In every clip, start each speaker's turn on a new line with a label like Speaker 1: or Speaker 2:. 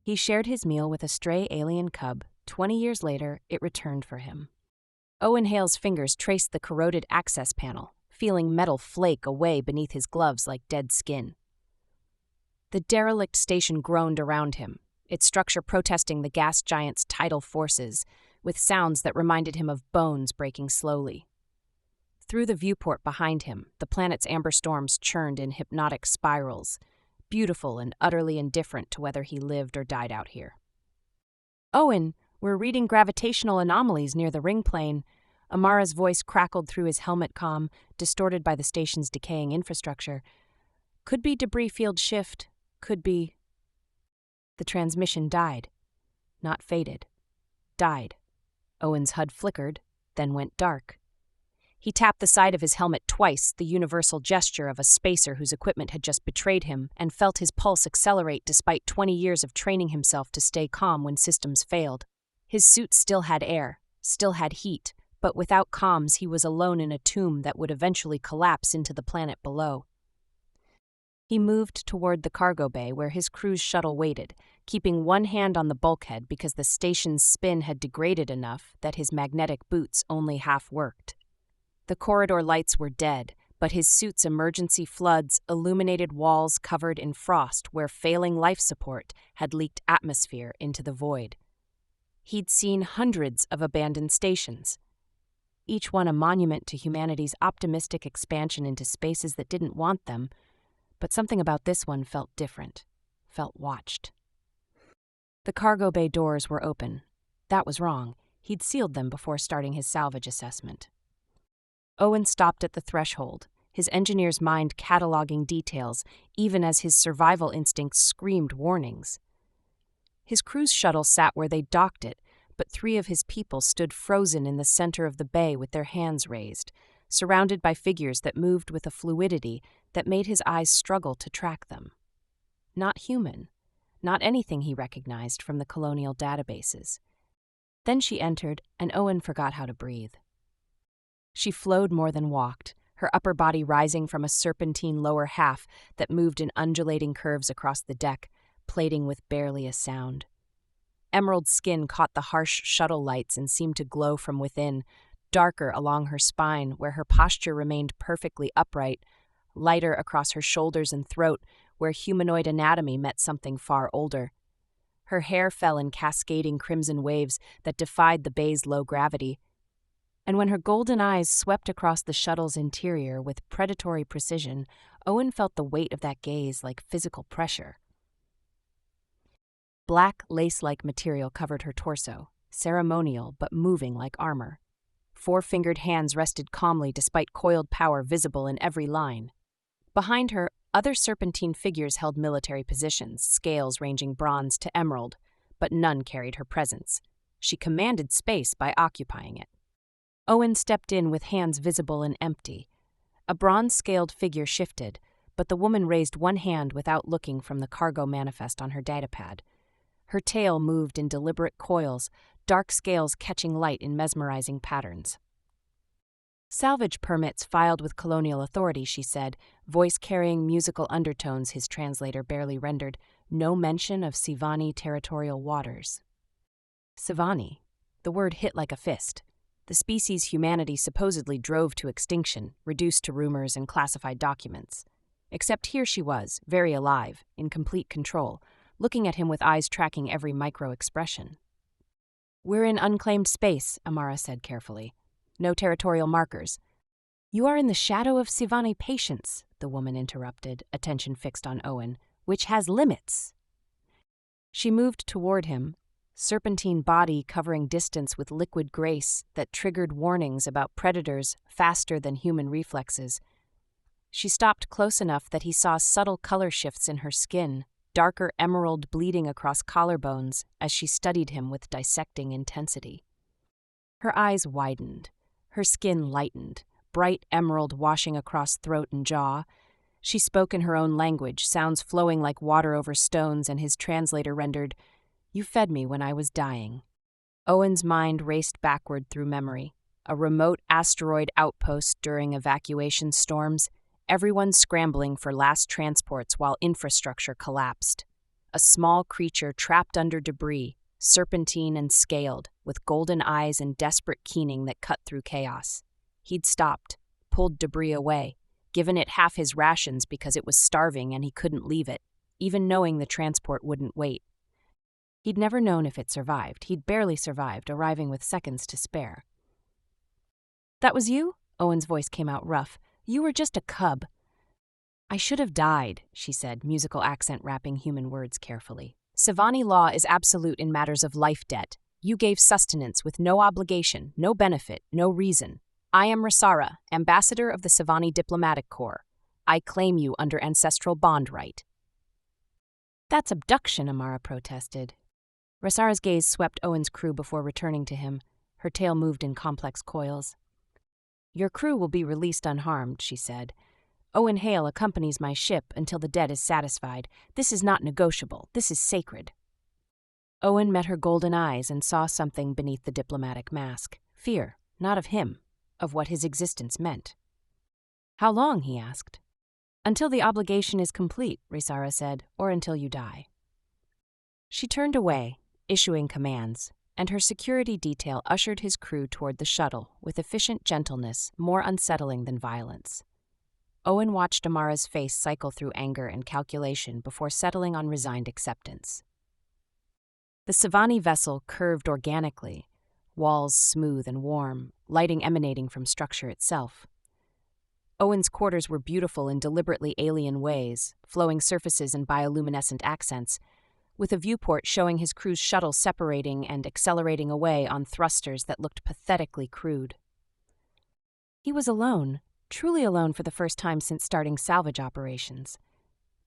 Speaker 1: He shared his meal with a stray alien cub. 20 years later, it returned for him. Owen Hale's fingers traced the corroded access panel, feeling metal flake away beneath his gloves like dead skin. The derelict station groaned around him, its structure protesting the gas giant's tidal forces, with sounds that reminded him of bones breaking slowly. Through the viewport behind him, the planet's amber storms churned in hypnotic spirals, beautiful and utterly indifferent to whether he lived or died out here. "Owen, we're reading gravitational anomalies near the ring plane." Amara's voice crackled through his helmet comm, distorted by the station's decaying infrastructure. "Could be debris field shift, could be..." The transmission died. Not faded. Died. Owen's HUD flickered, then went dark. He tapped the side of his helmet twice, the universal gesture of a spacer whose equipment had just betrayed him, and felt his pulse accelerate despite 20 years of training himself to stay calm when systems failed. His suit still had air, still had heat, but without comms he was alone in a tomb that would eventually collapse into the planet below. He moved toward the cargo bay where his cruise shuttle waited, keeping one hand on the bulkhead because the station's spin had degraded enough that his magnetic boots only half worked. The corridor lights were dead, but his suit's emergency floods illuminated walls covered in frost where failing life support had leaked atmosphere into the void. He'd seen hundreds of abandoned stations, each one a monument to humanity's optimistic expansion into spaces that didn't want them, but something about this one felt different, felt watched. The cargo bay doors were open. That was wrong. He'd sealed them before starting his salvage assessment. Owen stopped at the threshold, his engineer's mind cataloging details, even as his survival instincts screamed warnings. His cruise shuttle sat where they docked it, but 3 of his people stood frozen in the center of the bay with their hands raised, surrounded by figures that moved with a fluidity that made his eyes struggle to track them. Not human, not anything he recognized from the colonial databases. Then she entered, and Owen forgot how to breathe. She flowed more than walked, her upper body rising from a serpentine lower half that moved in undulating curves across the deck, plating with barely a sound. Emerald skin caught the harsh shuttle lights and seemed to glow from within, darker along her spine where her posture remained perfectly upright, lighter across her shoulders and throat where humanoid anatomy met something far older. Her hair fell in cascading crimson waves that defied the bay's low gravity, and when her golden eyes swept across the shuttle's interior with predatory precision, Owen felt the weight of that gaze like physical pressure. Black, lace-like material covered her torso, ceremonial but moving like armor. 4-fingered hands rested calmly despite coiled power visible in every line. Behind her, other serpentine figures held military positions, scales ranging bronze to emerald, but none carried her presence. She commanded space by occupying it. Owen stepped in with hands visible and empty. A bronze-scaled figure shifted, but the woman raised one hand without looking from the cargo manifest on her datapad. Her tail moved in deliberate coils, dark scales catching light in mesmerizing patterns. "Salvage permits filed with colonial authority," she said, voice carrying musical undertones his translator barely rendered. "No mention of Sivani territorial waters." Sivani. The word hit like a fist. The species humanity supposedly drove to extinction, reduced to rumors and classified documents. Except here she was, very alive, in complete control, looking at him with eyes tracking every micro-expression. "We're in unclaimed space," Amara said carefully. "No territorial markers." "You are in the shadow of Sivani patience," the woman interrupted, attention fixed on Owen, "which has limits." She moved toward him, serpentine body covering distance with liquid grace that triggered warnings about predators faster than human reflexes. She stopped close enough that he saw subtle color shifts in her skin, darker emerald bleeding across collarbones as she studied him with dissecting intensity. Her eyes widened, her skin lightened, bright emerald washing across throat and jaw. She spoke in her own language, sounds flowing like water over stones, and his translator rendered, "You fed me when I was dying." Owen's mind raced backward through memory. A remote asteroid outpost during evacuation storms, everyone scrambling for last transports while infrastructure collapsed. A a small creature trapped under debris, serpentine and scaled, with golden eyes and desperate keening that cut through chaos. He'd stopped, pulled debris away, given it half his rations because it was starving and he couldn't leave it, even knowing the transport wouldn't wait. He'd never known if it survived. He'd barely survived, arriving with seconds to spare. "That was you?" Owen's voice came out rough. "You were just a cub." "I should have died," she said, musical accent wrapping human words carefully. "Savani law is absolute in matters of life debt. You gave sustenance with no obligation, no benefit, no reason. I am Rasara, ambassador of the Savani Diplomatic Corps. I claim you under ancestral bond right." "That's abduction," Amara protested. Rasara's gaze swept Owen's crew before returning to him. Her tail moved in complex coils. "Your crew will be released unharmed," she said. "Owen Hale accompanies my ship until the debt is satisfied. This is not negotiable. This is sacred." Owen met her golden eyes and saw something beneath the diplomatic mask. Fear, not of him, of what his existence meant. "How long?" he asked. "Until the obligation is complete," Risara said, "or until you die." She turned away, issuing commands, and her security detail ushered his crew toward the shuttle with efficient gentleness more unsettling than violence. Owen watched Amara's face cycle through anger and calculation before settling on resigned acceptance. The Savani vessel curved organically, walls smooth and warm, lighting emanating from structure itself. Owen's quarters were beautiful in deliberately alien ways, flowing surfaces and bioluminescent accents, with a viewport showing his crew's shuttle separating and accelerating away on thrusters that looked pathetically crude. He was alone, truly alone for the first time since starting salvage operations.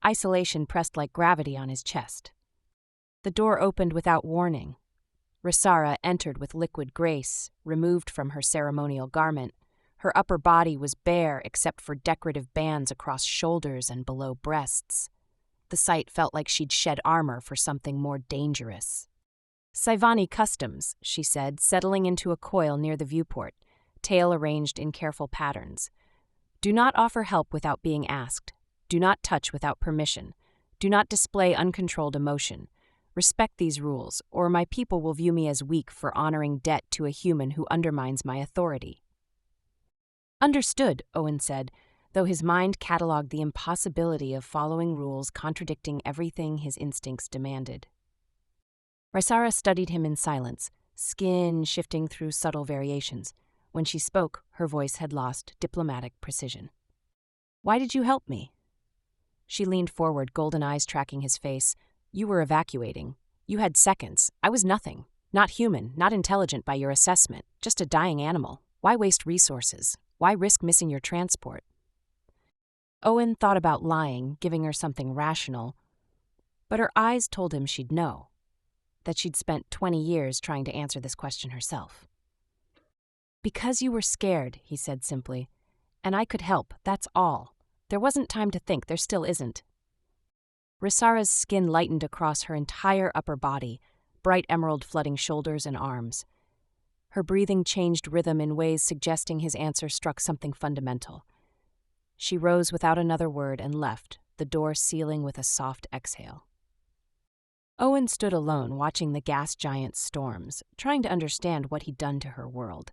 Speaker 1: Isolation pressed like gravity on his chest. The door opened without warning. Risara entered with liquid grace, removed from her ceremonial garment. Her upper body was bare except for decorative bands across shoulders and below breasts. The sight felt like she'd shed armor for something more dangerous. "Saivani customs," she said, settling into a coil near the viewport, tail arranged in careful patterns. "Do not offer help without being asked. Do not touch without permission. Do not display uncontrolled emotion. Respect these rules, or my people will view me as weak for honoring debt to a human who undermines my authority." "Understood," Owen said, though his mind catalogued the impossibility of following rules contradicting everything his instincts demanded. Risara studied him in silence, skin shifting through subtle variations. When she spoke, her voice had lost diplomatic precision. "Why did you help me?" She leaned forward, golden eyes tracking his face. "You were evacuating. You had seconds. I was nothing. Not human, not intelligent by your assessment, just a dying animal. Why waste resources? Why risk missing your transport?" Owen thought about lying, giving her something rational, but her eyes told him she'd know, that she'd spent 20 years trying to answer this question herself. "Because you were scared," he said simply, "and I could help, that's all. There wasn't time to think, there still isn't." Risara's skin lightened across her entire upper body, bright emerald flooding shoulders and arms. Her breathing changed rhythm in ways suggesting his answer struck something fundamental. She rose without another word and left, the door sealing with a soft exhale. Owen stood alone, watching the gas giant's storms, trying to understand what he'd done to her world.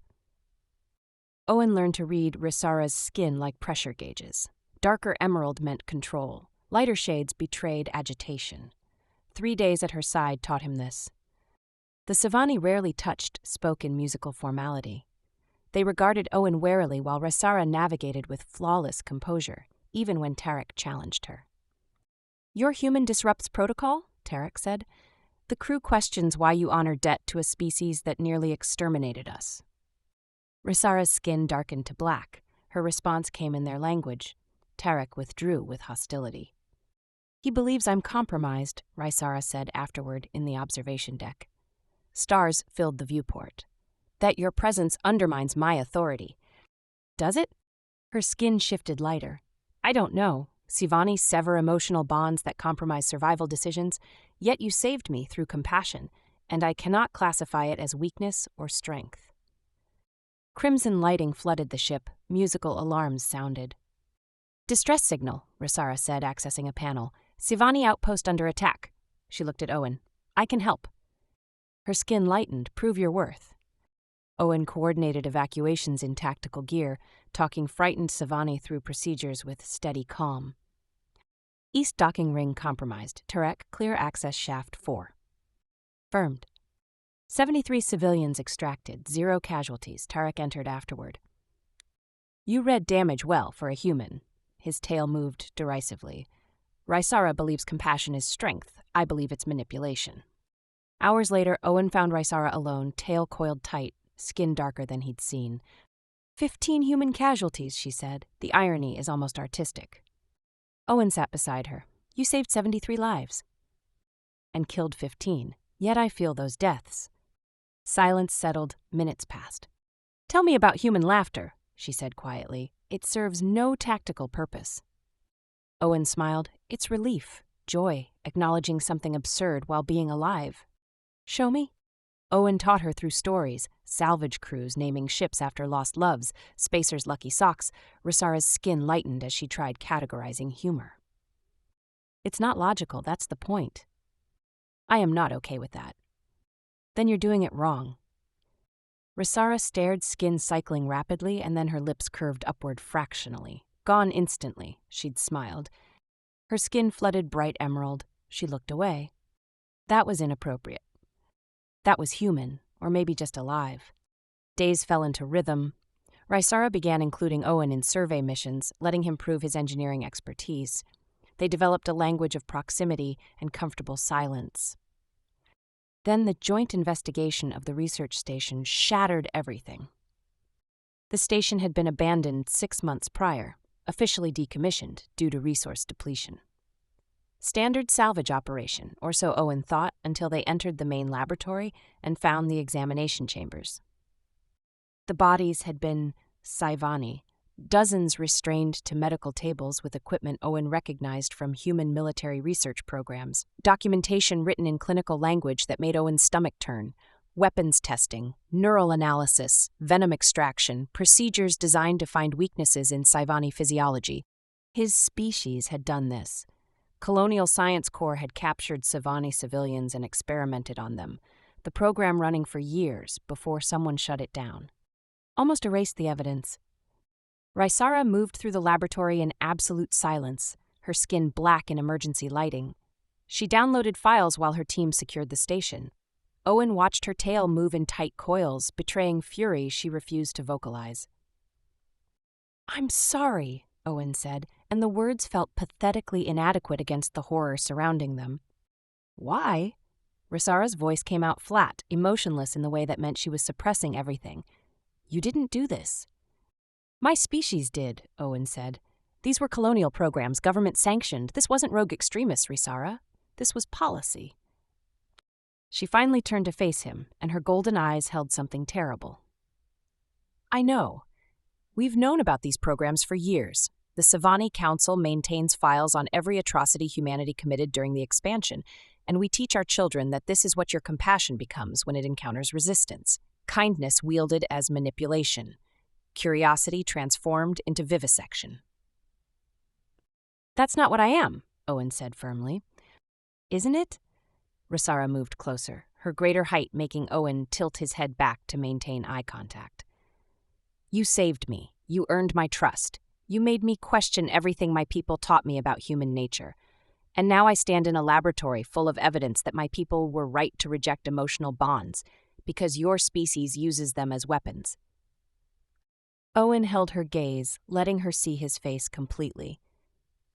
Speaker 1: Owen learned to read Risara's skin like pressure gauges. Darker emerald meant control. Lighter shades betrayed agitation. 3 days at her side taught him this. The Savani rarely touched, spoke in musical formality. They regarded Owen warily while Risara navigated with flawless composure, even when Tarek challenged her. "Your human disrupts protocol?" Tarek said. "The crew questions why you honor debt to a species that nearly exterminated us." Risara's skin darkened to black. Her response came in their language. Tarek withdrew with hostility. "He believes I'm compromised," Risara said afterward in the observation deck. Stars filled the viewport. "That your presence undermines my authority." "Does it?" Her skin shifted lighter. "I don't know. Sivani sever emotional bonds that compromise survival decisions, yet you saved me through compassion, and I cannot classify it as weakness or strength." Crimson lighting flooded the ship. Musical alarms sounded. "Distress signal," Risara said, accessing a panel. "Sivani outpost under attack." She looked at Owen. I can help. Her skin lightened. Prove your worth. Owen coordinated evacuations in tactical gear, talking frightened Savani through procedures with steady calm. East docking ring compromised. Turek, clear access shaft 4. Firmed. 73 civilians extracted, 0 casualties. Tarek entered afterward. You read damage well for a human. His tail moved derisively. Rysara believes compassion is strength. I believe it's manipulation. Hours later, Owen found Rysara alone, tail coiled tight, skin darker than he'd seen. 15 human casualties, she said. The irony is almost artistic. Owen sat beside her. You saved 73 lives. And killed 15. Yet I feel those deaths. Silence settled. Minutes passed. Tell me about human laughter, she said quietly. It serves no tactical purpose. Owen smiled. It's relief, joy, acknowledging something absurd while being alive. Show me? Owen taught her through stories, salvage crews naming ships after lost loves, Spacer's lucky socks. Rysara's skin lightened as she tried categorizing humor. It's not logical, that's the point. I am not okay with that. Then you're doing it wrong. Rysara stared, skin cycling rapidly, and then her lips curved upward fractionally. Gone instantly, she'd smiled. Her skin flooded bright emerald. She looked away. That was inappropriate. That was human, or maybe just alive. Days fell into rhythm. Rysara began including Owen in survey missions, letting him prove his engineering expertise. They developed a language of proximity and comfortable silence. Then the joint investigation of the research station shattered everything. The station had been abandoned 6 months prior, officially decommissioned due to resource depletion. Standard salvage operation, or so Owen thought, until they entered the main laboratory and found the examination chambers. The bodies had been Sci-Fi, dozens restrained to medical tables with equipment Owen recognized from human military research programs, documentation written in clinical language that made Owen's stomach turn, weapons testing, neural analysis, venom extraction, procedures designed to find weaknesses in Sci-Fi physiology. His species had done this. Colonial Science Corps had captured Sci-Fi civilians and experimented on them, the program running for years before someone shut it down. Almost erased the evidence. Rysara moved through the laboratory in absolute silence, her skin black in emergency lighting. She downloaded files while her team secured the station. Owen watched her tail move in tight coils, betraying fury she refused to vocalize. I'm sorry, Owen said, and the words felt pathetically inadequate against the horror surrounding them. Why? Rysara's voice came out flat, emotionless in the way that meant she was suppressing everything. You didn't do this. My species did, Owen said. These were colonial programs, government-sanctioned. This wasn't rogue extremists, Rysara. This was policy. She finally turned to face him, and her golden eyes held something terrible. I know. We've known about these programs for years. The Sci-Fi Council maintains files on every atrocity humanity committed during the expansion, and we teach our children that this is what your compassion becomes when it encounters resistance. Kindness wielded as manipulation. Curiosity transformed into vivisection. That's not what I am, Owen said firmly. Isn't it? Rysara moved closer, her greater height making Owen tilt his head back to maintain eye contact. You saved me. You earned my trust. You made me question everything my people taught me about human nature. And now I stand in a laboratory full of evidence that my people were right to reject emotional bonds, because your species uses them as weapons. Owen held her gaze, letting her see his face completely.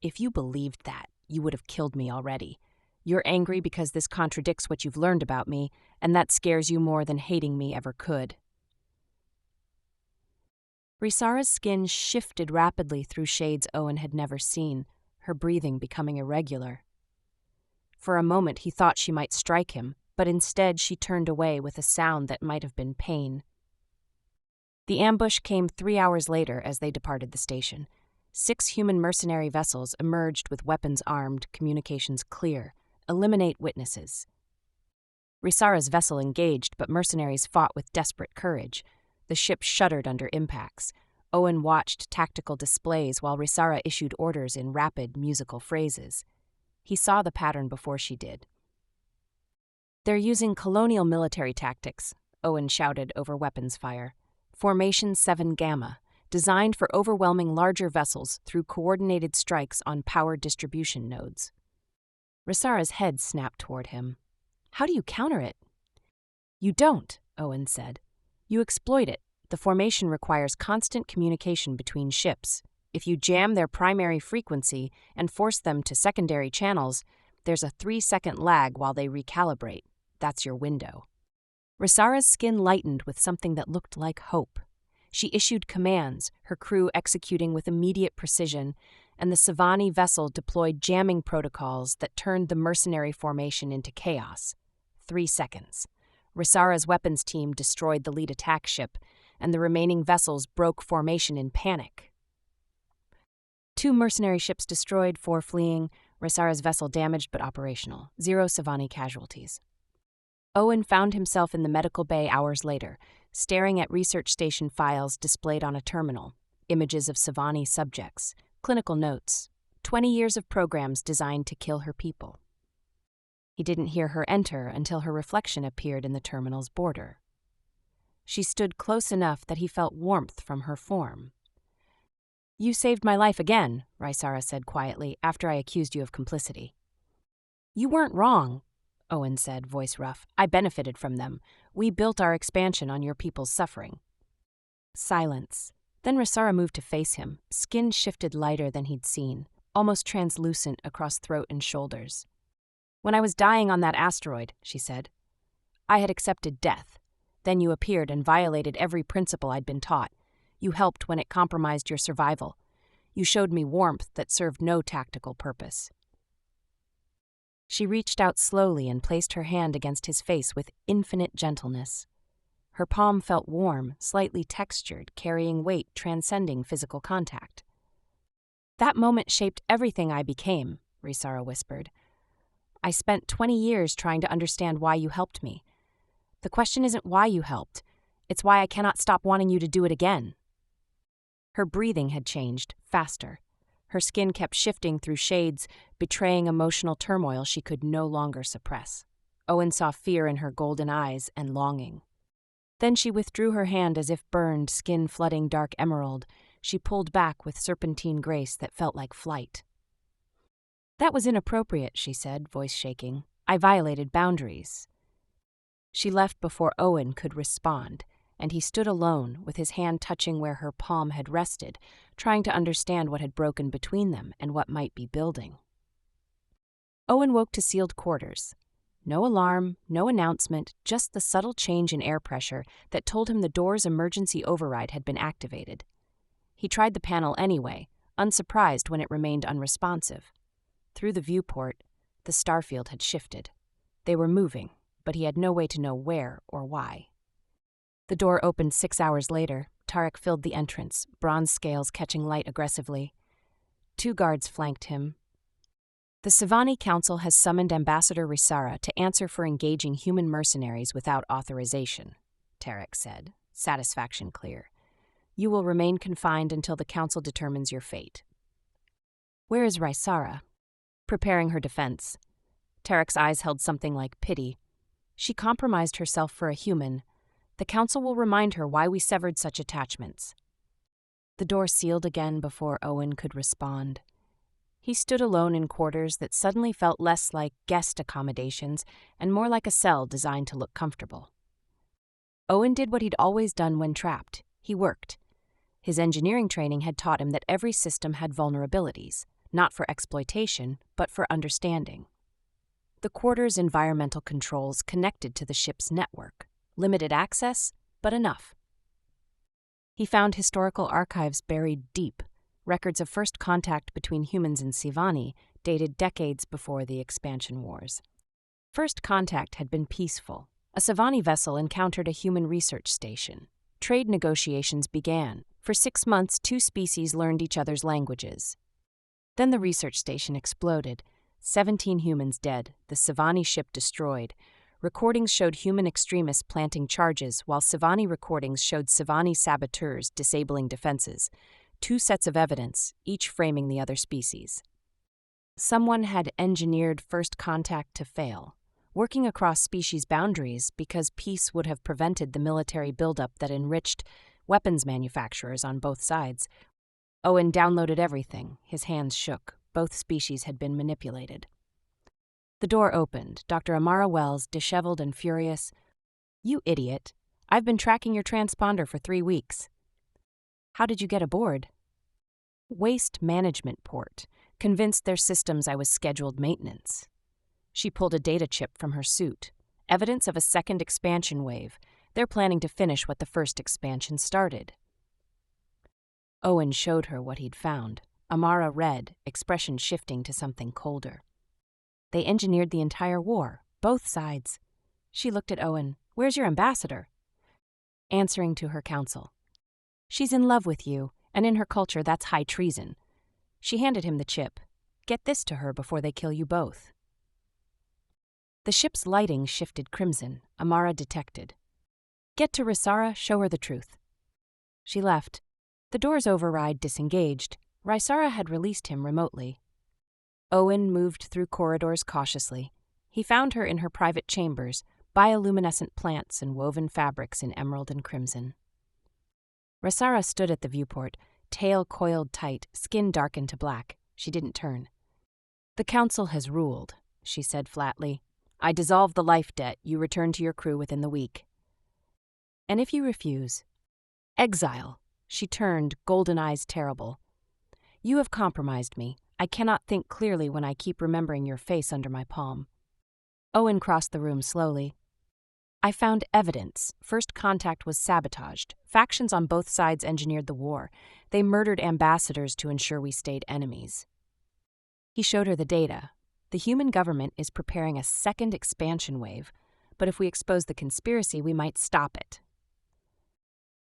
Speaker 1: If you believed that, you would have killed me already. You're angry because this contradicts what you've learned about me, and that scares you more than hating me ever could. Rysara's skin shifted rapidly through shades Owen had never seen, her breathing becoming irregular. For a moment he thought she might strike him, but instead she turned away with a sound that might have been pain. The ambush came 3 hours later as they departed the station. 6 human mercenary vessels emerged with weapons armed, communications clear. Eliminate witnesses. Rysara's vessel engaged, but mercenaries fought with desperate courage. The ship shuddered under impacts. Owen watched tactical displays while Rysara issued orders in rapid, musical phrases. He saw the pattern before she did. They're using colonial military tactics, Owen shouted over weapons fire. Formation 7 Gamma, designed for overwhelming larger vessels through coordinated strikes on power distribution nodes. Rysara's head snapped toward him. How do you counter it? You don't, Owen said. You exploit it. The formation requires constant communication between ships. If you jam their primary frequency and force them to secondary channels, there's a 3-second lag while they recalibrate. That's your window. Rysara's skin lightened with something that looked like hope. She issued commands, her crew executing with immediate precision, and the Savani vessel deployed jamming protocols that turned the mercenary formation into chaos. 3 seconds. Rysara's weapons team destroyed the lead attack ship, and the remaining vessels broke formation in panic. 2 mercenary ships destroyed, 4 fleeing, Rysara's vessel damaged but operational. 0 Savani casualties. Owen found himself in the medical bay hours later, staring at research station files displayed on a terminal, images of Savani subjects, clinical notes, 20 years of programs designed to kill her people. He didn't hear her enter until her reflection appeared in the terminal's border. She stood close enough that he felt warmth from her form. You saved my life again, Rysara said quietly, after I accused you of complicity. You weren't wrong, Owen said, voice rough. I benefited from them. We built our expansion on your people's suffering. Silence. Then Rysara moved to face him. Skin shifted lighter than he'd seen, almost translucent across throat and shoulders. When I was dying on that asteroid, she said, I had accepted death. Then you appeared and violated every principle I'd been taught. You helped when it compromised your survival. You showed me warmth that served no tactical purpose. She reached out slowly and placed her hand against his face with infinite gentleness. Her palm felt warm, slightly textured, carrying weight transcending physical contact. That moment shaped everything I became, Rysara whispered. I spent 20 years trying to understand why you helped me. The question isn't why you helped. It's why I cannot stop wanting you to do it again. Her breathing had changed, faster. Her skin kept shifting through shades, betraying emotional turmoil she could no longer suppress. Owen saw fear in her golden eyes and longing. Then she withdrew her hand as if burned, skin flooding dark emerald. She pulled back with serpentine grace that felt like flight. That was inappropriate, she said, voice shaking. I violated boundaries. She left before Owen could respond, and he stood alone, with his hand touching where her palm had rested, trying to understand what had broken between them and what might be building. Owen woke to sealed quarters. No alarm, no announcement, just the subtle change in air pressure that told him the door's emergency override had been activated. He tried the panel anyway, unsurprised when it remained unresponsive. Through the viewport, the starfield had shifted. They were moving, but he had no way to know where or why. The door opened 6 hours later. Tarek filled the entrance, bronze scales catching light aggressively. 2 guards flanked him. The Savani Council has summoned Ambassador Rysara to answer for engaging human mercenaries without authorization, Tarek said, satisfaction clear. You will remain confined until the Council determines your fate. Where is Rysara? Preparing her defense. Tarek's eyes held something like pity. She compromised herself for a human. The Council will remind her why we severed such attachments. The door sealed again before Owen could respond. He stood alone in quarters that suddenly felt less like guest accommodations and more like a cell designed to look comfortable. Owen did what he'd always done when trapped. He worked. His engineering training had taught him that every system had vulnerabilities, not for exploitation, but for understanding. The quarter's environmental controls connected to the ship's network. Limited access, but enough. He found historical archives buried deep. Records of first contact between humans and Savani dated decades before the expansion wars. First contact had been peaceful. A Savani vessel encountered a human research station. Trade negotiations began. For 6 months, 2 species learned each other's languages. Then the research station exploded. 17 humans dead, the Savani ship destroyed. Recordings showed human extremists planting charges, while Savani recordings showed Savani saboteurs disabling defenses. 2 sets of evidence, each framing the other species. Someone had engineered first contact to fail. working across species boundaries because peace would have prevented the military buildup that enriched weapons manufacturers on both sides. Owen downloaded everything. His hands shook. Both species had been manipulated. The door opened. Dr. Amara Wells, disheveled and furious. "You idiot. I've been tracking your transponder for 3 weeks." "How did you get aboard?" "Waste management port. Convinced their systems I was scheduled maintenance." She pulled a data chip from her suit. Evidence of a second expansion wave. They're planning to finish what the first expansion started. Owen showed her what he'd found. Amara read, expression shifting to something colder. "They engineered the entire war, both sides." She looked at Owen. "Where's your ambassador?" Answering to her counsel. "She's in love with you, and in her culture that's high treason." She handed him the chip. "Get this to her before they kill you both." The ship's lighting shifted crimson. Amara detected. "Get to Rysara, show her the truth." She left. The door's override disengaged. Rysara had released him remotely. Owen moved through corridors cautiously. He found her in her private chambers, bioluminescent plants and woven fabrics in emerald and crimson. Rysara stood at the viewport, tail coiled tight, skin darkened to black. She didn't turn. "The council has ruled," she said flatly. "I dissolve the life debt. You return to your crew within the week." "And if you refuse?" "Exile." She turned, golden eyes terrible. "You have compromised me. I cannot think clearly when I keep remembering your face under my palm." Owen crossed the room slowly. "I found evidence. First contact was sabotaged. Factions on both sides engineered the war. They murdered ambassadors to ensure we stayed enemies." He showed her the data. The human government is preparing a second expansion wave, but if we expose the conspiracy, we might stop it.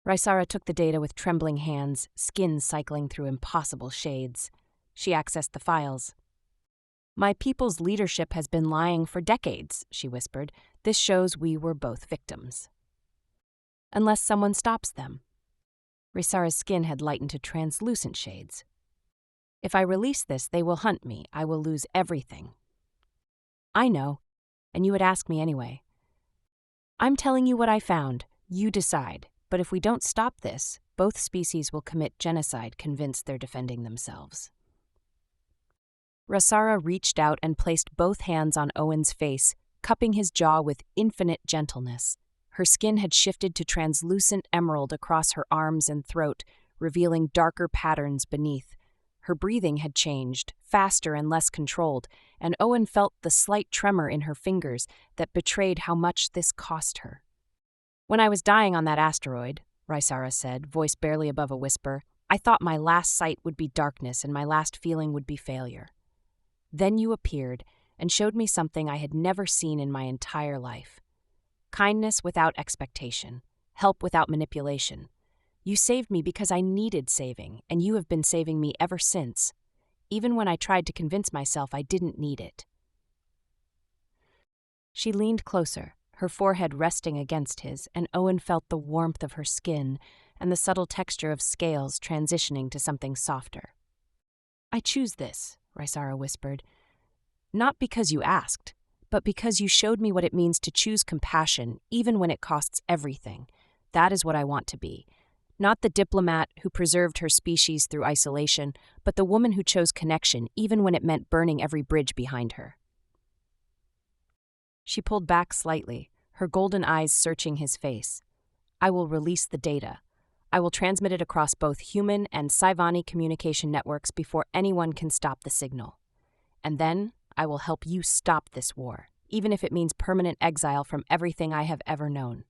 Speaker 1: Rysara took the data with trembling hands, skin cycling through impossible shades. She accessed the files. "My people's leadership has been lying for decades," she whispered. "This shows we were both victims." "Unless someone stops them." Rysara's skin had lightened to translucent shades. "If I release this, they will hunt me. I will lose everything." "I know, and you would ask me anyway." "I'm telling you what I found. You decide. But if we don't stop this, both species will commit genocide convinced they're defending themselves." Rysara reached out and placed both hands on Owen's face, cupping his jaw with infinite gentleness. Her skin had shifted to translucent emerald across her arms and throat, revealing darker patterns beneath. Her breathing had changed, faster and less controlled, and Owen felt the slight tremor in her fingers that betrayed how much this cost her. "When I was dying on that asteroid," Rysara said, voice barely above a whisper, "I thought my last sight would be darkness and my last feeling would be failure. Then you appeared and showed me something I had never seen in my entire life. Kindness without expectation, help without manipulation. You saved me because I needed saving, and you have been saving me ever since, even when I tried to convince myself I didn't need it." She leaned closer, her forehead resting against his, and Owen felt the warmth of her skin and the subtle texture of scales transitioning to something softer. "I choose this," Rysara whispered, "not because you asked, but because you showed me what it means to choose compassion even when it costs everything. That is what I want to be. Not the diplomat who preserved her species through isolation, but the woman who chose connection even when it meant burning every bridge behind her." She pulled back slightly, her golden eyes searching his face. "I will release the data. I will transmit it across both human and Sci-Fi communication networks before anyone can stop the signal. And then I will help you stop this war, even if it means permanent exile from everything I have ever known."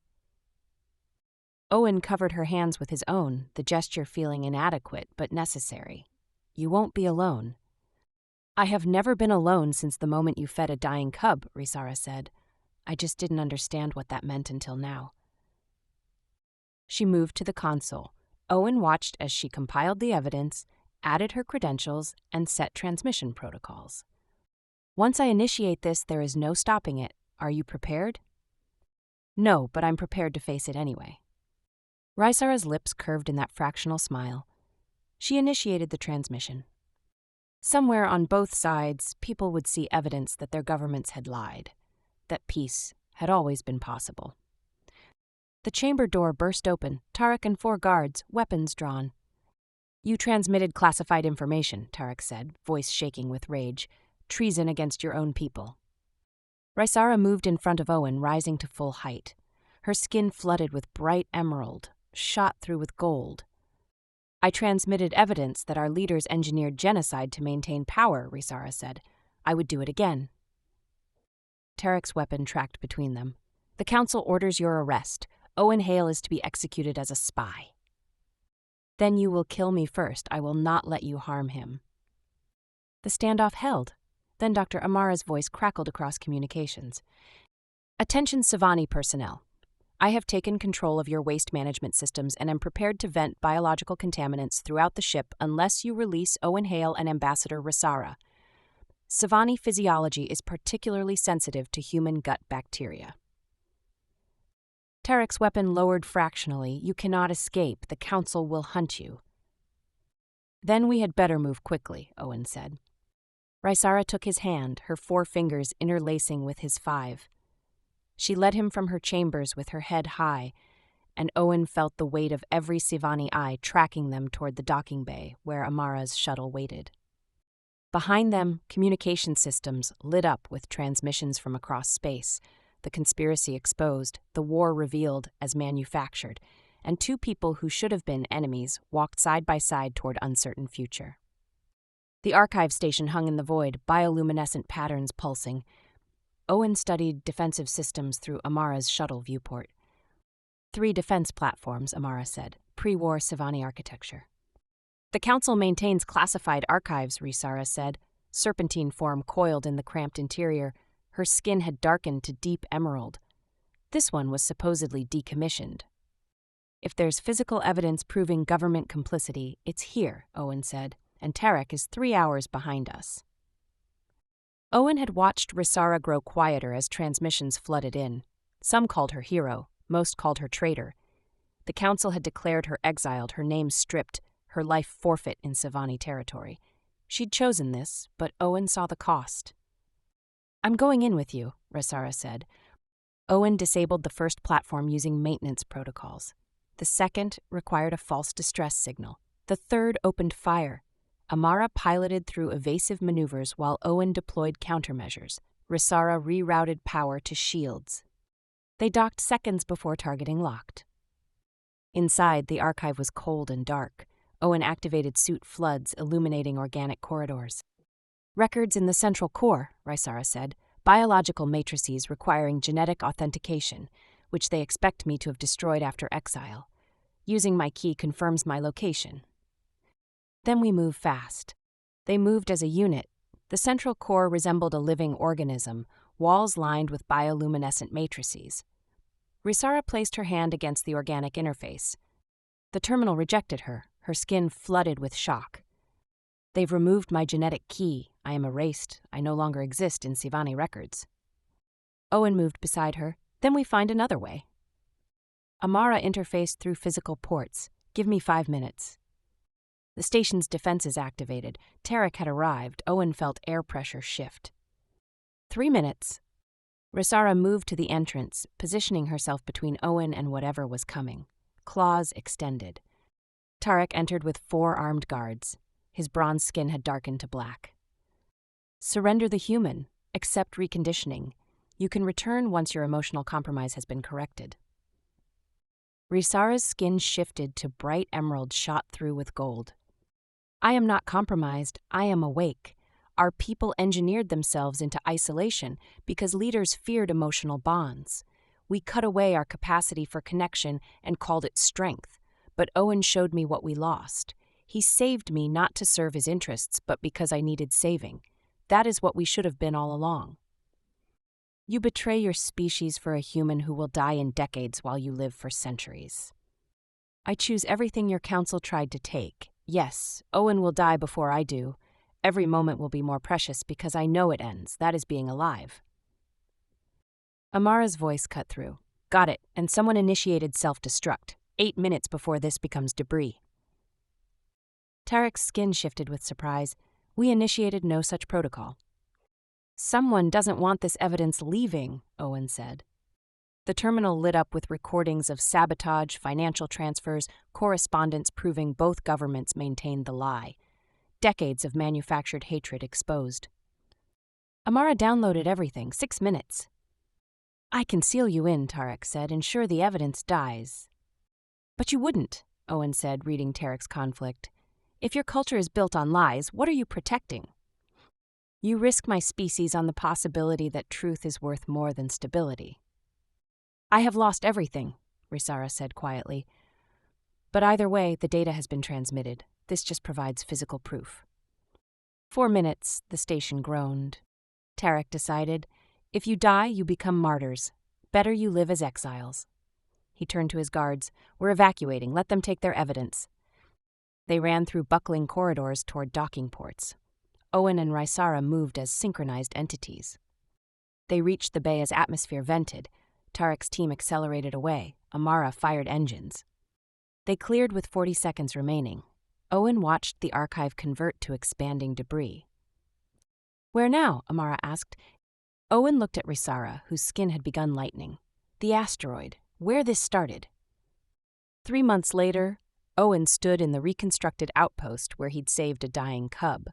Speaker 1: Owen covered her hands with his own, the gesture feeling inadequate but necessary. "You won't be alone." "I have never been alone since the moment you fed a dying cub," Rysara said. "I just didn't understand what that meant until now." She moved to the console. Owen watched as she compiled the evidence, added her credentials, and set transmission protocols. "Once I initiate this, there is no stopping it. Are you prepared?" "No, but I'm prepared to face it anyway." Rysara's lips curved in that fractional smile. She initiated the transmission. Somewhere on both sides, people would see evidence that their governments had lied. that peace had always been possible. The chamber door burst open, Tarek and 4 guards, weapons drawn. "You transmitted classified information," Tarek said, voice shaking with rage. "Treason against your own people." Rysara moved in front of Owen, rising to full height. Her skin flooded with bright emerald, shot through with gold. "I transmitted evidence that our leaders engineered genocide to maintain power," Rysara said. "I would do it again." Tarek's weapon tracked between them. "The Council orders your arrest. Owen Hale is to be executed as a spy." "Then you will kill me first. I will not let you harm him." The standoff held. Then Dr. Amara's voice crackled across communications. "Attention Savani personnel. I have taken control of your waste management systems and am prepared to vent biological contaminants throughout the ship unless you release Owen Hale and Ambassador Rysara. Savani physiology is particularly sensitive to human gut bacteria." Tarek's weapon lowered fractionally. "You cannot escape. The Council will hunt you." "Then we had better move quickly," Owen said. Rysara took his hand, her 4 fingers interlacing with his 5. She led him from her chambers with her head high, and Owen felt the weight of every Savani eye tracking them toward the docking bay where Amara's shuttle waited. Behind them, communication systems lit up with transmissions from across space, the conspiracy exposed, the war revealed as manufactured, and 2 people who should have been enemies walked side by side toward uncertain future. The archive station hung in the void, bioluminescent patterns pulsing. Owen studied defensive systems through Amara's shuttle viewport. 3 defense platforms, Amara said, pre-war Savani architecture. "The Council maintains classified archives," Rysara said. Serpentine form coiled in the cramped interior. Her skin had darkened to deep emerald. This one was supposedly decommissioned. "If there's physical evidence proving government complicity, it's here," Owen said, "and Tarek is 3 hours behind us." Owen had watched Rysara grow quieter as transmissions flooded in. Some called her hero, most called her traitor. The Council had declared her exiled, her name stripped, her life forfeit in Savani territory. She'd chosen this, but Owen saw the cost. "I'm going in with you," Rysara said. Owen disabled the first platform using maintenance protocols. The second required a false distress signal. The third opened fire. Amara piloted through evasive maneuvers while Owen deployed countermeasures. Rysara rerouted power to shields. They docked seconds before targeting locked. Inside, the archive was cold and dark. Owen activated suit floods, illuminating organic corridors. "Records in the central core," Rysara said. "Biological matrices requiring genetic authentication, which they expect me to have destroyed after exile. Using my key confirms my location." Then we move fast. They moved as a unit. The central core resembled a living organism, walls lined with bioluminescent matrices. Rysara placed her hand against the organic interface. The terminal rejected her, her skin flooded with shock. "They've removed my genetic key. I am erased. I no longer exist in Savani records." Owen moved beside her. "Then we find another way." Amara interfaced through physical ports. "Give me 5 minutes." The station's defenses activated. Tarek had arrived. Owen felt air pressure shift. 3 minutes. Rysara moved to the entrance, positioning herself between Owen and whatever was coming. Claws extended. Tarek entered with 4 armed guards. His bronze skin had darkened to black. "Surrender the human. Accept reconditioning. You can return once your emotional compromise has been corrected." Rysara's skin shifted to bright emerald shot through with gold. "I am not compromised. I am awake. Our people engineered themselves into isolation because leaders feared emotional bonds. We cut away our capacity for connection and called it strength. But Owen showed me what we lost. He saved me not to serve his interests, but because I needed saving. That is what we should have been all along." "You betray your species for a human who will die in decades while you live for centuries." "I choose everything your council tried to take. Yes, Owen will die before I do. Every moment will be more precious because I know it ends. That is being alive." Amara's voice cut through. "Got it, and someone initiated self-destruct. 8 minutes before this becomes debris." Tarek's skin shifted with surprise. "We initiated no such protocol." Someone doesn't want this evidence leaving, Owen said. The terminal lit up with recordings of sabotage, financial transfers, correspondence proving both governments maintained the lie. Decades of manufactured hatred exposed. Amara downloaded everything, 6 minutes. I can seal you in, Tarek said, ensure the evidence dies. But you wouldn't, Owen said, reading Tarek's conflict. If your culture is built on lies, what are you protecting? You risk my species on the possibility that truth is worth more than stability. I have lost everything, Risara said quietly. But either way, the data has been transmitted. This just provides physical proof. 4 minutes, the station groaned. Tarek decided, if you die, you become martyrs. Better you live as exiles. He turned to his guards. We're evacuating. Let them take their evidence. They ran through buckling corridors toward docking ports. Owen and Risara moved as synchronized entities. They reached the bay as atmosphere vented. Tarek's team accelerated away. Amara fired engines. They cleared with 40 seconds remaining. Owen watched the archive convert to expanding debris. Where now? Amara asked. Owen looked at Risara, whose skin had begun lightening. The asteroid. Where this started. 3 months later, Owen stood in the reconstructed outpost where he'd saved a dying cub.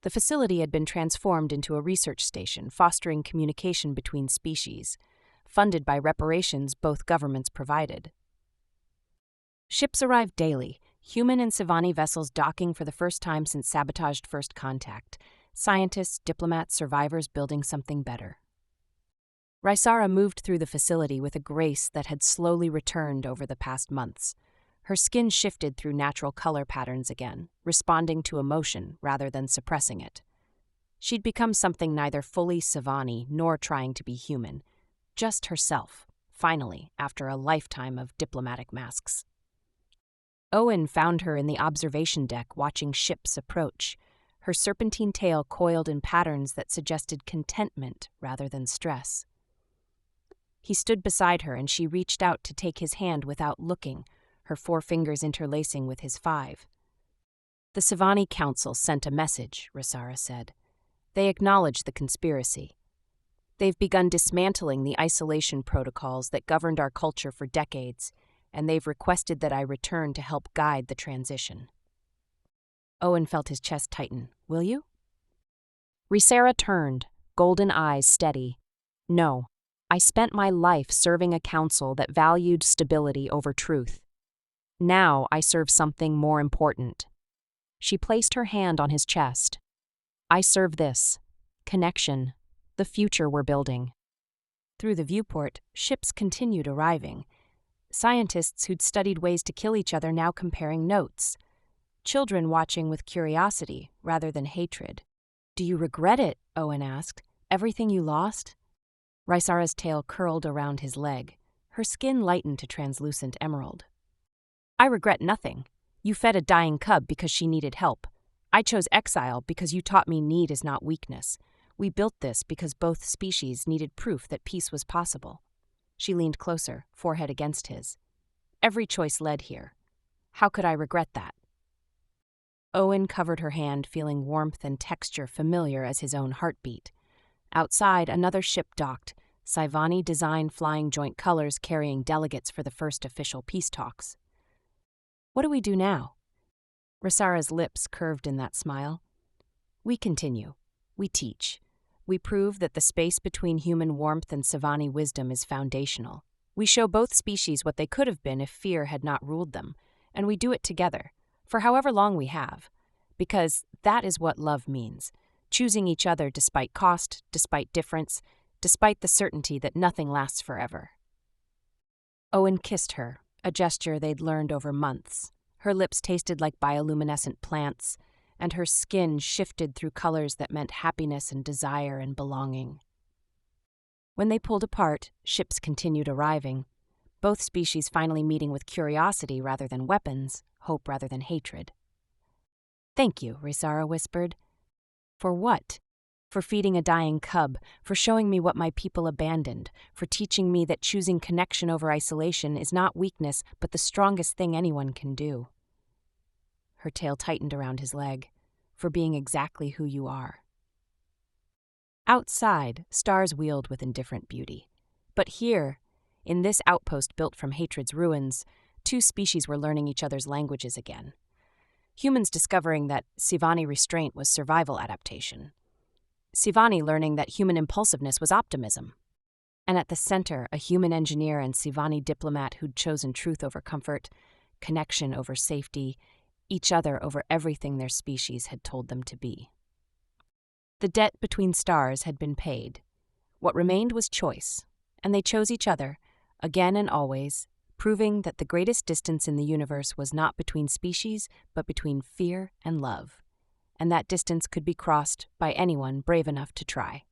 Speaker 1: The facility had been transformed into a research station, fostering communication between species, funded by reparations both governments provided. Ships arrived daily, human and Savani vessels docking for the first time since sabotaged first contact. Scientists, diplomats, survivors building something better. Risara moved through the facility with a grace that had slowly returned over the past months. Her skin shifted through natural color patterns again, responding to emotion rather than suppressing it. She'd become something neither fully Savani nor trying to be human. Just herself, finally, after a lifetime of diplomatic masks. Owen found her in the observation deck watching ships approach, her serpentine tail coiled in patterns that suggested contentment rather than stress. He stood beside her and she reached out to take his hand without looking, her 4 fingers interlacing with his 5. The Savani Council sent a message, Risara said. They acknowledged the conspiracy. They've begun dismantling the isolation protocols that governed our culture for decades, and they've requested that I return to help guide the transition. Owen felt his chest tighten. Will you? Risara turned, golden eyes steady. No, I spent my life serving a council that valued stability over truth. Now I serve something more important. She placed her hand on his chest. I serve this. Connection. The future we're building. Through the viewport, ships continued arriving. Scientists who'd studied ways to kill each other now comparing notes. Children watching with curiosity rather than hatred. Do you regret it? Owen asked. Everything you lost? Risara's tail curled around his leg. Her skin lightened to translucent emerald. I regret nothing. You fed a dying cub because she needed help. I chose exile because you taught me need is not weakness. We built this because both species needed proof that peace was possible. She leaned closer, forehead against his. Every choice led here. How could I regret that? Owen covered her hand, feeling warmth and texture familiar as his own heartbeat. Outside, another ship docked, Saivani design flying joint colors carrying delegates for the first official peace talks. What do we do now? Risara's lips curved in that smile. We continue. We teach. We prove that the space between human warmth and Savani wisdom is foundational. We show both species what they could have been if fear had not ruled them, and we do it together, for however long we have, because that is what love means, choosing each other despite cost, despite difference, despite the certainty that nothing lasts forever. Owen kissed her, a gesture they'd learned over months. Her lips tasted like bioluminescent plants, and her skin shifted through colors that meant happiness and desire and belonging. When they pulled apart, ships continued arriving, both species finally meeting with curiosity rather than weapons, hope rather than hatred. Thank you, Risara whispered. For what? For feeding a dying cub, for showing me what my people abandoned, for teaching me that choosing connection over isolation is not weakness but the strongest thing anyone can do. Her tail tightened around his leg. For being exactly who you are. Outside, stars wheeled with indifferent beauty. But here, in this outpost built from hatred's ruins, two species were learning each other's languages again. Humans discovering that Sivani restraint was survival adaptation. Sivani learning that human impulsiveness was optimism. And at the center, a human engineer and Sivani diplomat who'd chosen truth over comfort, connection over safety, each other over everything their species had told them to be. The debt between stars had been paid. What remained was choice, and they chose each other, again and always, proving that the greatest distance in the universe was not between species, but between fear and love, and that distance could be crossed by anyone brave enough to try.